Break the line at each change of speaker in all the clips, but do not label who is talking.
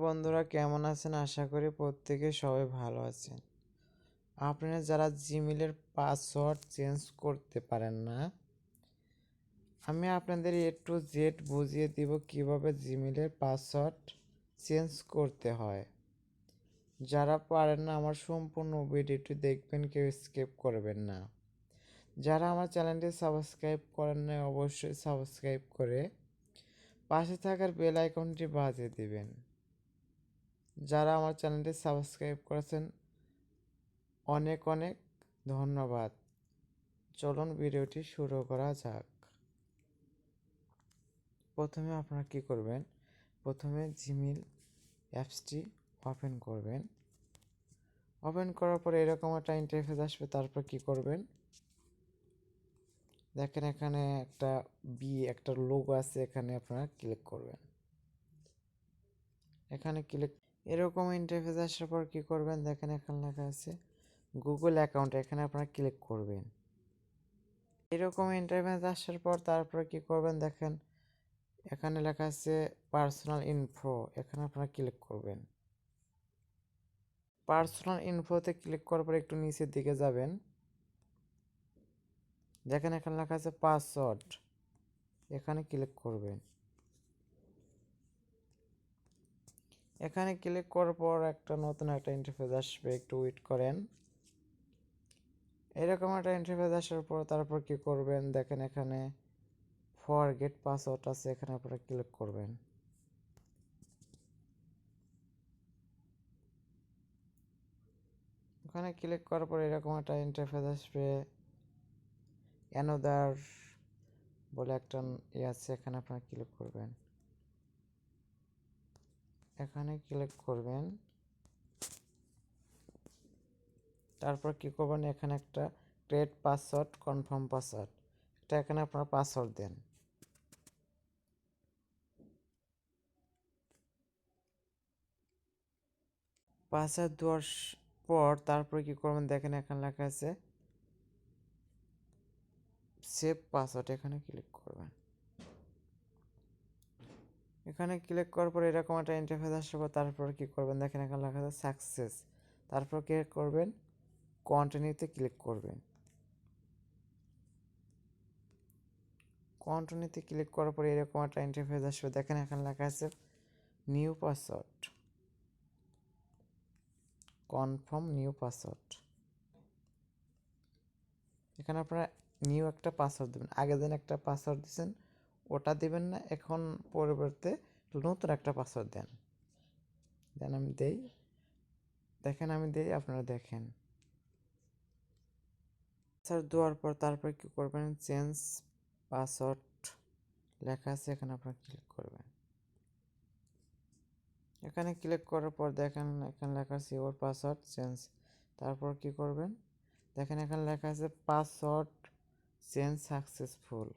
বন্ধুরা কেমন আছেন? আশা করি প্রত্যেকে সবাই ভালো আছেন। আপনারা যারা জিমেলের পাসওয়ার্ড চেঞ্জ করতে পারেন না, আমি আপনাদের A to Z বুঝিয়ে দিব কিভাবে জিমেলের পাসওয়ার্ড চেঞ্জ করতে হয়। যারা পারেন না আমার সম্পূর্ণ ভিডিওটি দেখবেন, কেউ স্কিপ করবেন না। যারা আমার চ্যানেলটি সাবস্ক্রাইব করেন না অবশ্যই সাবস্ক্রাইব করে পাশে থাকার বেল আইকনটি বাজিয়ে দিবেন। যারা আমার চ্যানেলটি সাবস্ক্রাইব করেছেন অনেক অনেক ধন্যবাদ। চলুন ভিডিওটি শুরু করা যাক। প্রথমে আপনারা কি করবেন, প্রথমে জিমেল অ্যাপসটি ওপেন করবেন। ওপেন করার পরে এরকম একটা ইন্টারফেস আসবে। তারপর কি করবেন, দেখেন এখানে একটা লোগো আছে, এখানে আপনারা ক্লিক করবেন। এখানে ক্লিক এরকম ইন্টারফেস আসার পর কি করবেন, দেখেন এখানে লেখা আছে গুগল অ্যাকাউন্ট, এখানে আপনারা ক্লিক করবেন। এরকম ইন্টারফেস আসার পর তারপর কি করবেন, দেখেন এখানে লেখা আছে পার্সোনাল ইনফো, এখানে আপনারা ক্লিক করবেন। পার্সোনাল ইনফোতে ক্লিক করার পর একটু নিচের দিকে যাবেন, দেখেন এখানে লেখা আছে পাসওয়ার্ড, এখানে ক্লিক করবেন। এখানে ক্লিক করার পর নতুন একটা ইন্টারফেস আসবে, একটু ওয়েট করেন। এরকম একটা ইন্টারফেস আসার পর তারপর কি করবেন, দেখেন এখানে ফরগেট পাসওয়ার্ড আছে, এখানে আপনারা ক্লিক করবেন। ওখানে ক্লিক করার পর এরকম একটা ইন্টারফেস আসবে, অ্যানোদার বলে একটা আছে, এখানে আপনারা ক্লিক করবেন। এখানে ক্লিক করবেন, তারপর কি করবেন, এখানে একটা ক্রিয়েট পাসওয়ার্ড কনফার্ম পাসওয়ার্ড, এখানে আপনারা পাসওয়ার্ড দেন। পাসওয়ার্ড দেওয়ার পর তারপর কি করবেন, দেখেন এখানে লেখা আছে সেভ পাসওয়ার্ড, এখানে ক্লিক করবেন। এখানে ক্লিক করার পর এরকম একটা ইন্টারফেস আসবে। তারপর কি করবেন, দেখেন এখানে লেখা আছে সাকসেস, তারপর কি করবেন, কন্টিনিউতে ক্লিক করবেন। কন্টিনিউতে ক্লিক করার পর এরকম একটা ইন্টারফেস আসবে, দেখেন এখানে লেখা আছে new password, confirm new password. এখানে আপনারা নিউ একটা পাসওয়ার্ড দেবেন, আগে দিন একটা পাসওয়ার্ড দিয়েছেন ওটা দিবেন না, এখন পরিবর্তে নতুন একটা পাসওয়ার্ড দেন। দেন আমি দেই, দেখেন আমি দেই, আপনারা দেখেন। পাসওয়ার্ড দেওয়ার পর তারপর কি করবেন, চেঞ্জ পাসওয়ার্ড লেখা আছে, এখানে আপনারা ক্লিক করবেন। এখানে ক্লিক করার পর দেখেন এখানে লেখা আছে ইওর পাসওয়ার্ড চেঞ্জ, তারপর কি করবেন, দেখেন এখানে লেখা আছে পাসওয়ার্ড চেঞ্জ সাকসেসফুল,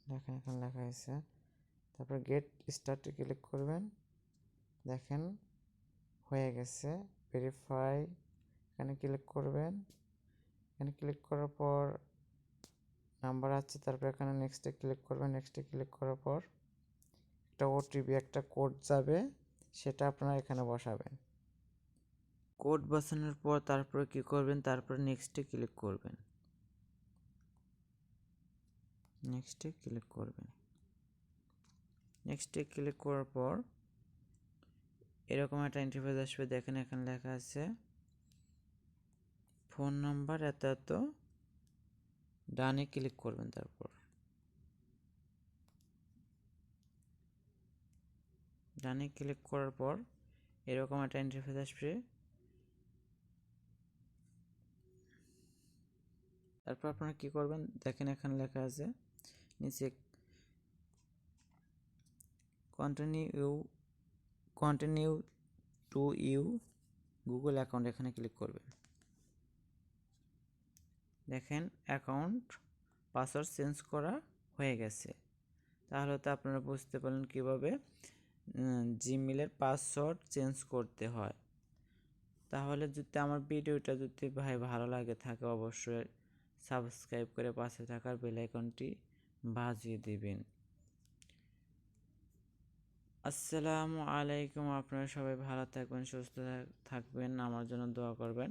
দেখেন এখানে লেখা আছে। তারপর গেট স্টার্টে ক্লিক করবেন, দেখেন হয়ে গেছে ভেরিফাই, এখানে ক্লিক করবেন। এখানে ক্লিক করার পর নাম্বার আছে, তারপর এখানে নেক্সটে ক্লিক করবেন। নেক্সটে ক্লিক করার পর একটা ওটিপি একটা কোড যাবে, সেটা আপনারা এখানে বসাবেন। কোড বসানোর পর তারপরে কি করবেন, তারপর নেক্সটে ক্লিক করবেন। নেক্সটে ক্লিক করবেন। নেক্সটে ক্লিক করার পর এরকম একটা ইন্টারফেস আসবে, দেখেন এখানে লেখা আছে ফোন নাম্বার এত এত, ডানে ক্লিক করবেন। তারপর ডানে ক্লিক করার পর এরকম একটা ইন্টারফেস আসবে, তারপর আপনারা কি করবেন, দেখেন এখানে লেখা আছে নিচে continue to you Google account, এখানে ক্লিক করবেন। দেখেন অ্যাকাউন্ট পাসওয়ার্ড চেঞ্জ করা হয়ে গেছে। তাহলে তো আপনারা বুঝতে পারলেন কীভাবে জিমেলের পাসওয়ার্ড চেঞ্জ করতে হয়। তাহলে যদি আমার ভিডিওটা যদি ভালো লাগে থাকে অবশ্যই সাবস্ক্রাইব করে পাশে থাকার বেল আইকনটি বাজিয়ে দিবেন। আসসালামু আলাইকুম। আপনারা সবাই ভালো থাকবেন, সুস্থ থাকবেন, আমার জন্য দোয়া করবেন।